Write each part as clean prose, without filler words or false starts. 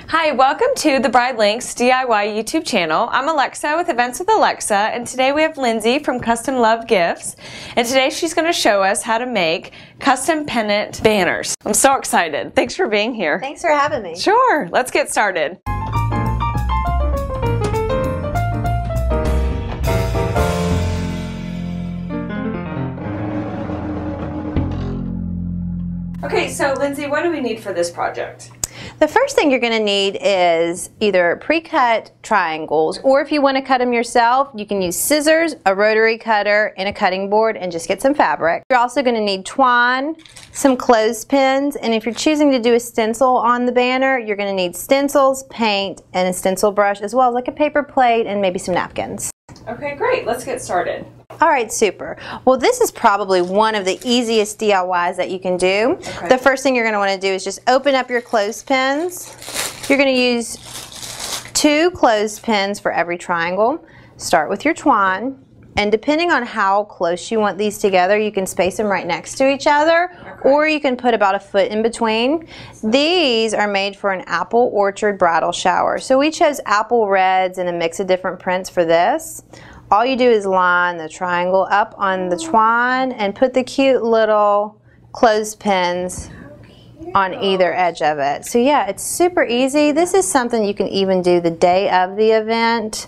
Hi, welcome to the Bride Links DIY YouTube channel. I'm Alexa with Events with Alexa, and today we have Lindsay from Custom Love Gifts, and today she's going to show us how to make custom pennant banners. I'm so excited. Thanks for being here. Thanks for having me. Sure, let's get started. Okay, so Lindsay, what do we need for this project? The first thing you're going to need is either pre-cut triangles, or if you want to cut them yourself, you can use scissors, a rotary cutter, and a cutting board, and just get some fabric. You're also going to need twine, some clothespins, and if you're choosing to do a stencil on the banner, you're going to need stencils, paint, and a stencil brush, as well as like a paper plate and maybe some napkins. Okay, great. Let's get started. All right, super. Well, this is probably one of the easiest DIYs that you can do. Okay. The first thing you're going to want to do is just open up your clothespins. You're going to use 2 clothespins for every triangle. Start with your twine, and depending on how close you want these together, you can space them right next to each other, okay, or you can put about a foot in between. These are made for an apple orchard bridal shower. So we chose apple reds and a mix of different prints for this. All you do is line the triangle up on the twine and put the cute little clothespins on either edge of it. So yeah, it's super easy. This is something you can even do the day of the event,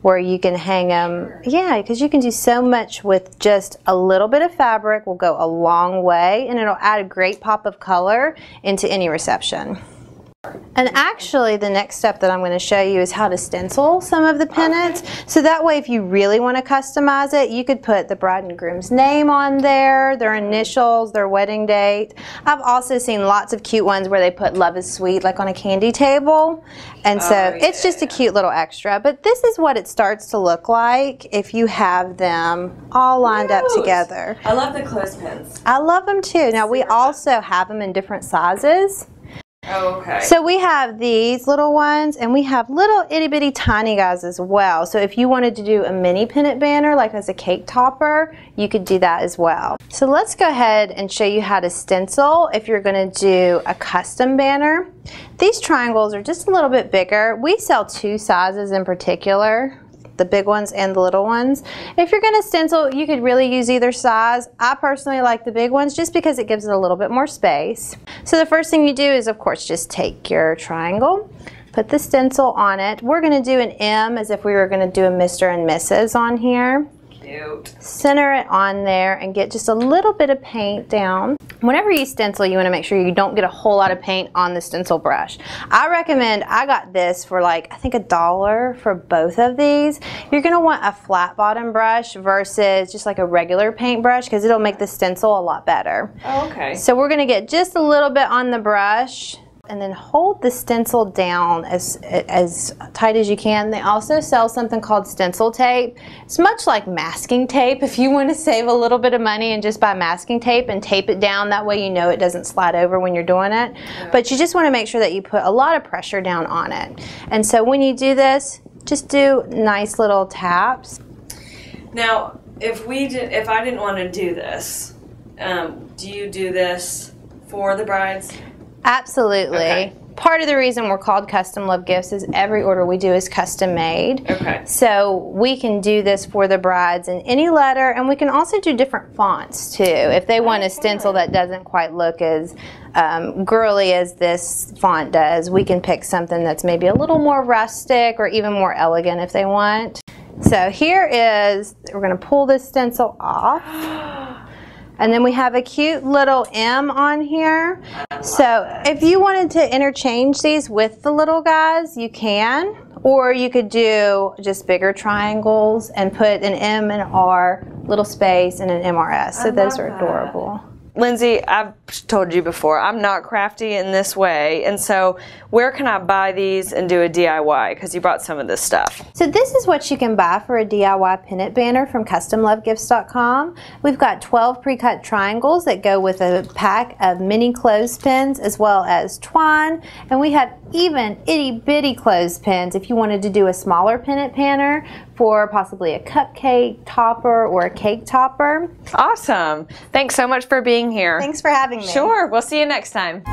where you can hang them. Yeah, because you can do so much with just a little bit of fabric. Will go a long way, and it'll add a great pop of color into any reception. And actually, the next step that I'm going to show you is how to stencil some of the pennants. So that way, if you really want to customize it, you could put the bride and groom's name on there, their initials, their wedding date. I've also seen lots of cute ones where they put "Love is Sweet" like on a candy table. And so it's just a cute little extra. But this is what it starts to look like if you have them all lined up together. I love the clothespins. I love them too. Now, we also have them in different sizes. Oh, okay. So we have these little ones, and we have little itty bitty tiny guys as well. So if you wanted to do a mini pennant banner like as a cake topper, you could do that as well. So let's go ahead and show you how to stencil if you're going to do a custom banner. These triangles are just a little bit bigger. We sell 2 sizes in particular, the big ones and the little ones. If you're going to stencil, you could really use either size. I personally like the big ones just because it gives it a little bit more space. So the first thing you do is, of course, just take your triangle, put the stencil on it. We're going to do an M as if we were going to do a Mr. and Mrs. on here. Cute. Center it on there and get just a little bit of paint down. Whenever you stencil, you want to make sure you don't get a whole lot of paint on the stencil brush. I recommend, I got this for like, I think $1 for both of these. You're going to want a flat bottom brush versus just like a regular paintbrush, because it'll make the stencil a lot better. Oh, okay. So we're going to get just a little bit on the brush, and then hold the stencil down as tight as you can. They also sell something called stencil tape. It's much like masking tape if you want to save a little bit of money and just buy masking tape and tape it down. That way you know it doesn't slide over when you're doing it. Yeah. But you just want to make sure that you put a lot of pressure down on it. And so when you do this, just do nice little taps. Now, if I didn't want to do this, do you do this for the brides? Absolutely. Okay. Part of the reason we're called Custom Love Gifts is every order we do is custom made. Okay. So we can do this for the brides in any letter, and we can also do different fonts too. If they want a stencil that doesn't quite look as girly as this font does, we can pick something that's maybe a little more rustic or even more elegant if they want. So here is, we're going to pull this stencil off. And then we have a cute little M on here. So if you wanted to interchange these with the little guys, you can. Or you could do just bigger triangles and put an M and R, little space, and an MRS. So those are adorable. Lindsay, I've told you before, I'm not crafty in this way, and so where can I buy these and do a DIY? Because you brought some of this stuff. So this is what you can buy for a DIY pennant banner from CustomLoveGifts.com. We've got 12 pre-cut triangles that go with a pack of mini clothespins as well as twine, and we have even itty-bitty clothespins if you wanted to do a smaller pennant banner for possibly a cupcake topper or a cake topper. Awesome. Thanks so much for being here. Thanks for having me. Sure. We'll see you next time.